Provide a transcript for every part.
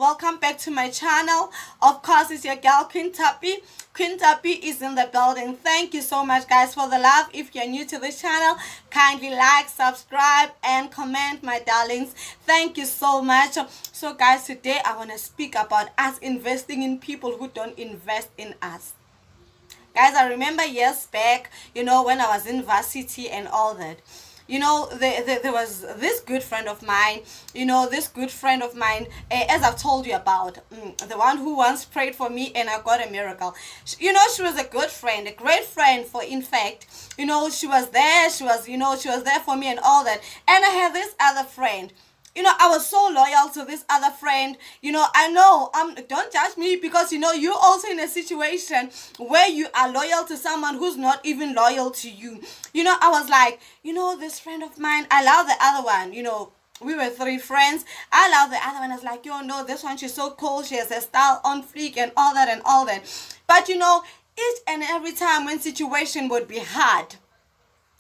welcome back to my channel. Of course, it's your girl Queen Tappy. Queen Tappy is in the building. Thank you so much, guys, for the love. If you're new to this channel, kindly like, subscribe, and comment, my darlings. Thank you so much. So guys, today I want to speak about us investing in people who don't invest in us. Guys, I remember years back, when I was in varsity and all that. There was this good friend of mine, as I've told you about, the one who once prayed for me and I got a miracle. She was a good friend, a great friend in fact, she was there, she was there for me and all that. And I had this other friend. I was so loyal to this other friend. I know, don't judge me because, you're also in a situation where you are loyal to someone who's not even loyal to you. I was like, this friend of mine, I love the other one, we were 3 friends. I love the other one. I was like, no, this one, she's so cool. She has a style on fleek and all that. But, each and every time when situation would be hard,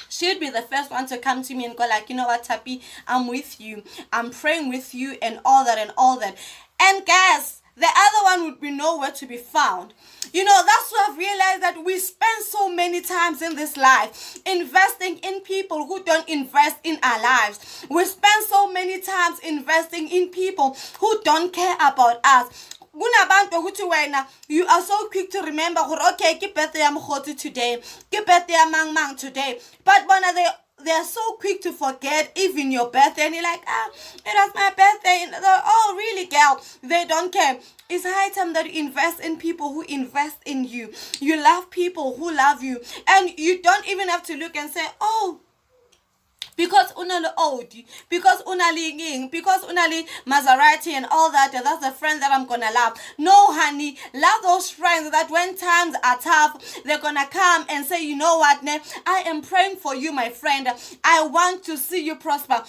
she'd be the first one to come to me and go like, you know what, Tappy, I'm with you. I'm praying with you and all that. And guys, the other one would be nowhere to be found. That's what I've realized, that we spend so many times in this life investing in people who don't invest in our lives. We spend so many times investing in people who don't care about us. You are so quick to remember, okay, ke birthday ya mokgotsi today, ke birthday ya mang today. But when they're so quick to forget even your birthday, and you're like, it was my birthday. And oh, really, girl? They don't care. It's high time that you invest in people who invest in you. You love people who love you, and you don't even have to look and say, oh, because unali Audi, because unali Maserati and all that, that's the friend that I'm gonna love. No, honey, love those friends that when times are tough, they're gonna come and say, you know what, I am praying for you, my friend. I want to see you prosper.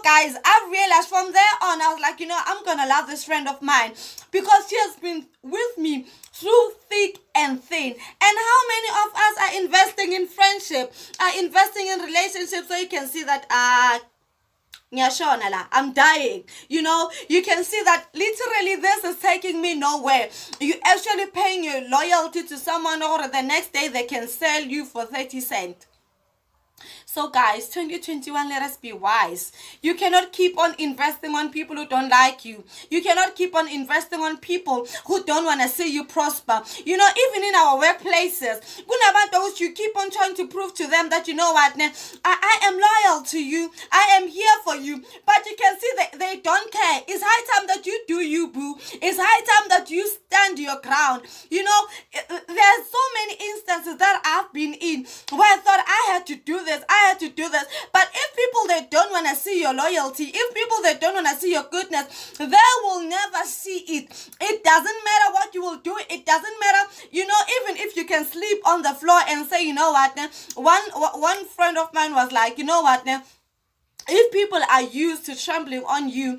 Guys, I've realized from there on, I was like, I'm gonna love this friend of mine because she has been with me through thick and thin. And how many of us are investing in friendship, are investing in relationships, so you can see that I'm dying. You can see that literally this is taking me nowhere. You actually paying your loyalty to someone, or the next day they can sell you for 30 cents. So guys, 2021, let us be wise. You cannot keep on investing on people who don't like you. You cannot keep on investing on people who don't want to see you prosper. Even in our workplaces, you keep on trying to prove to them that, I am loyal to you. I am here for you. But you can see that they don't care. It's high time that you do you, boo. It's high time that you stand your ground. There's so many instances that I've been in where I thought I had to do this. I had to do this. But if people, they don't want to see your loyalty, if people, they don't want to see your goodness, they will never see it. It doesn't matter what you will do. It doesn't matter, even if you can sleep on the floor and say, you know what, one friend of mine was like, you know what, if people are used to trembling on you,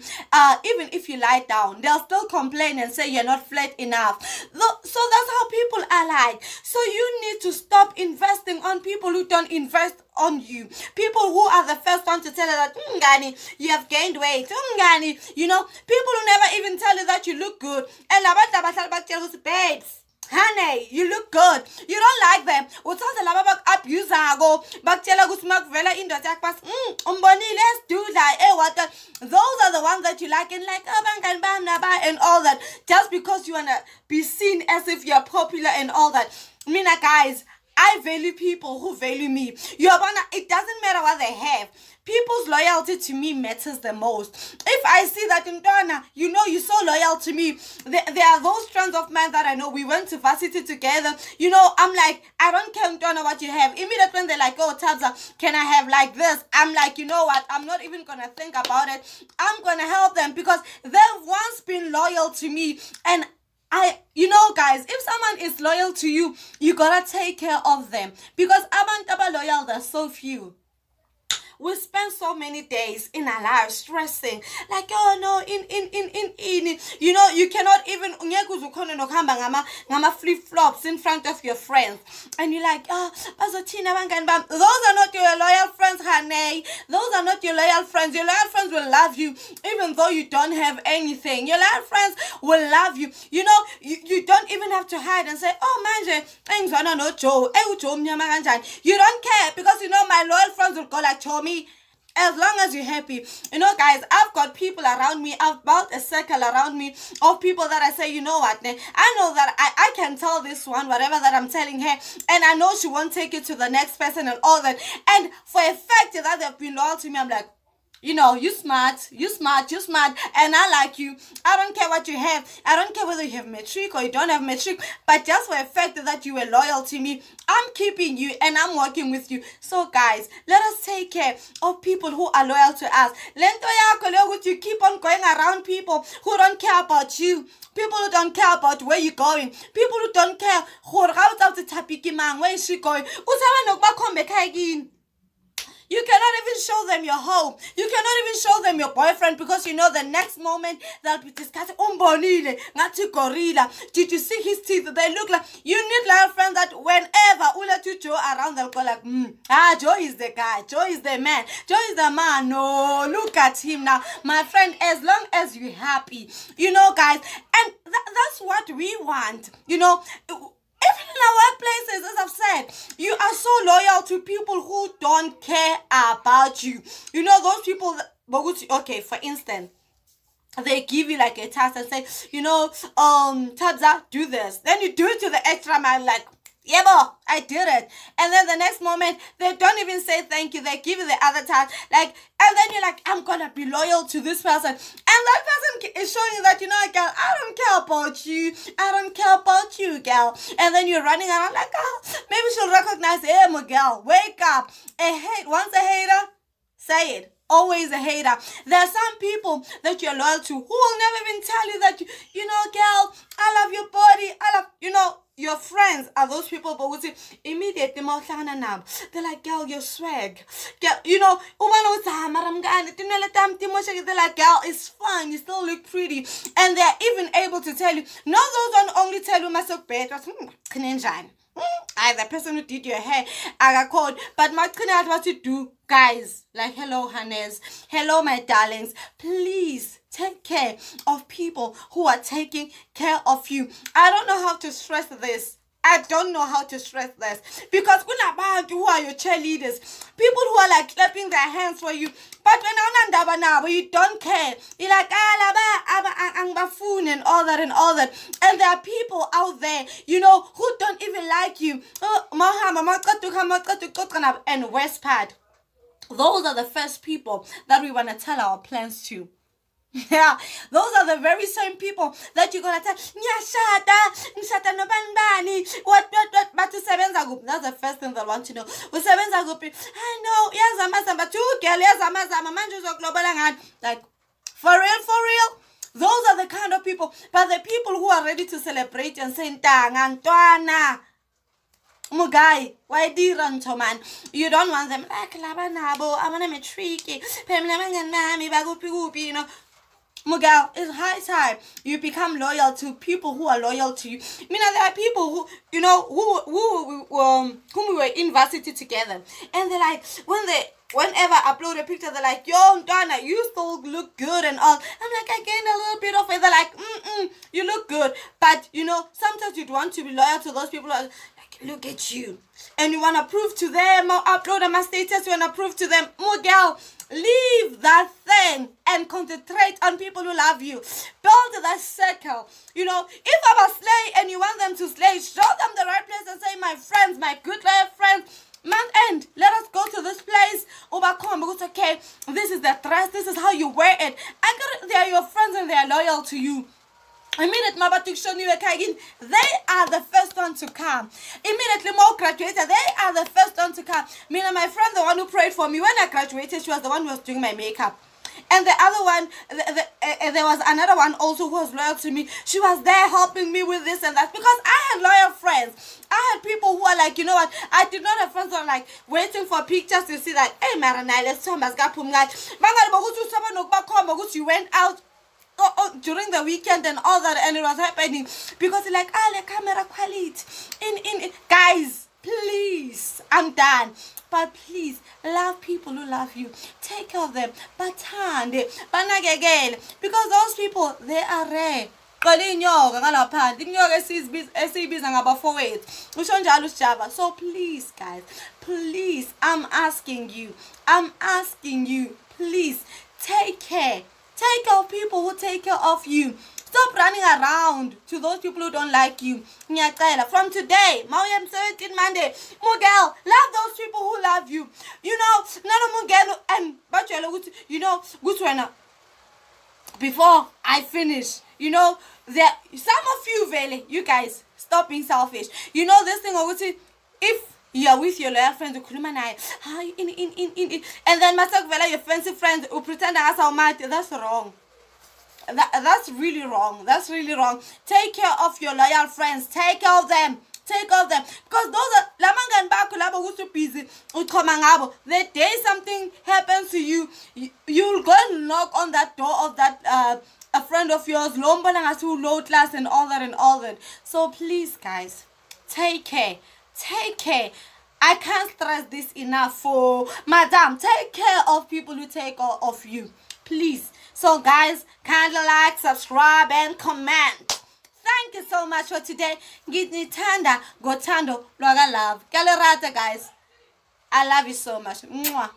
even if you lie down, they'll still complain and say you're not flat enough. So that's how people are like. So you need to stop investing on people who don't invest on you. People who are the first one to tell you that, Ngani, you have gained weight. Ngani, people who never even tell you that you look good. And babes, honey, you look good. You don't like them. Let's do that. Those are the ones that you like, and like and all that, just because you wanna be seen as if you're popular and all that. Guys, I value people who value me. It doesn't matter what they have. People's loyalty to me matters the most. If I see that Ndana, you're so loyal to me. There are those friends of mine that I know, we went to varsity together. I'm like, I don't care, Ndana, what you have. Immediately when they're like, oh, Tabza, can I have like this? I'm like, you know what? I'm not even going to think about it. I'm going to help them because they've once been loyal to me. And guys, if someone is loyal to you, you gotta take care of them, because abantu loyal, there's so few. we spend so many days in our lives stressing, like, oh no, you know, you cannot even flip-flops in front of your friends, and you're like, oh, those are not your loyal friends, honey. Those are not your loyal friends. Your loyal friends will love you even though you don't have anything. Your loyal friends will love you. You know, you don't even have to hide and say, oh manje, no Joe. You don't care, because you know my loyal friends will go like, Tommy, as long as you're happy. You know, guys, I've got people around me. I've built a circle around me of people that I say, you know what, I know that I can tell this one whatever that I'm telling her, and I know she won't take it to the next person and all that. And for a fact that they've been loyal to me, I'm like, you know, you smart, and I like you. I don't care what you have. I don't care whether you have matric or you don't have matric, but just for the fact that you were loyal to me, I'm keeping you and I'm working with you. So guys, let us take care of people who are loyal to us. You keep on going around people who don't care about you. People who don't care about where you're going. People who don't care where is she going. You cannot even show them your home. You cannot even show them your boyfriend, because you know the next moment they'll be discussing, ngati gorilla. Did you see his teeth? They look like, you need loyal friends that whenever you let you Joe around, they'll go like, Joe is the guy. Joe is the man. Joe is the man. No, look at him now. My friend, as long as you're happy, you know, guys, and that's what we want, you know. Even in our workplaces, as I've said, you are so loyal to people who don't care about you. You know, those people that, okay, for instance, they give you like a task and say, you know, Tabza, do this. Then you do it to the extra man, like, yeah, bo, I did it. And then the next moment, they don't even say thank you. They give you the other task. Like, and then you're like, I'm going to be loyal to this person. And that person is showing you that, you know, girl, I don't care about you. I don't care about you, girl. And then you're running around like, oh, maybe she'll recognize, hey, my girl, wake up. Once a hater, say it. Always a hater. There are some people that you're loyal to who will never even tell you that, you know, girl, I love your body. I love, you know, your friends are those people, but would say immediately, they're like, girl, your swag. Girl, you know, they're like, girl, it's fine. You still look pretty. And they're even able to tell you, no, those don't only tell you myself better. The person who did your hair, I got called, but my what to do, guys, like, hello, honey's, hello, my darlings, please take care of people who are taking care of you. I don't know how to stress this. I don't know how to stress this, because who are your cheerleaders? People who are like clapping their hands for you, but when you don't care. You're like, and all that. And there are people out there, you know, who don't even like you. And worst part, those are the first people that we want to tell our plans to. Yeah, those are the very same people that you're gonna tell, what, but to sevenza group. That's the first thing they want to know. With sevenza group, I know, yes, I'm two girl, yes, I'm global, like, for real. Those are the kind of people, but the people who are ready to celebrate and say, Antoana. Mugai, why do you run to man? You don't want them like Labanabo, I'm gonna be tricky, you know. Mugal, it's high time you become loyal to people who are loyal to you. I mean, there are people who, you know, whom we were in varsity together, and they're like, whenever I upload a picture, they're like, yo, Donna, you still look good and all. I'm like, I gained a little bit of it. They're like, you look good. But, you know, sometimes you'd want to be loyal to those people who are like, look at you. And you want to prove to them, or upload on my status, you want to prove to them, Miguel, leave that thing and concentrate on people who love you. Build that circle. You know, if I'm a slay and you want them to slay, show them the right place and say, my friends, my good loyal friends, month end, let us go to this place. Because okay, this is the dress, this is how you wear it. They are your friends and they are loyal to you. Immediately, they are the first one to come. Immediately, more graduated, they are the first one to come. Me and my friend, the one who prayed for me when I graduated, she was the one who was doing my makeup. And the other one, there was another one also who was loyal to me. She was there helping me with this and that, because I had loyal friends. I had people who are like, you know what, I did not have friends who are like waiting for pictures to see that, hey Maranai, let's talk about you went out during the weekend and all that, and it was happening because like, the camera quality in guys, please, I'm done. But please, love people who love you. Take care of them. Bathande, banakekele, because those people, they are rare. So please, guys, please, I'm asking you, please, take care of people who take care of you. Stop running around to those people who don't like you. From today, Mauyam 17 Monday, Mugel, love those people who love you. You know, not Mugel and but you know, before I finish, you know, there some of you, Vele, you guys, stop being selfish. You know this thing, if you are with your loyal friends, and then your fancy friends who pretend to ask how much, that's wrong. That's really wrong. That's really wrong. Take care of your loyal friends. Take care of them. Because those are busy. The day something happens to you, you'll go and knock on that door of that a friend of yours, low class and all that. So please, guys, take care. I can't stress this enough for madam. Take care of people who take care of you, please. So guys, kindly like, subscribe and comment. Thank you so much for today. Gitni tanda, gotando, loga love. Galerata, guys. I love you so much. Mwah.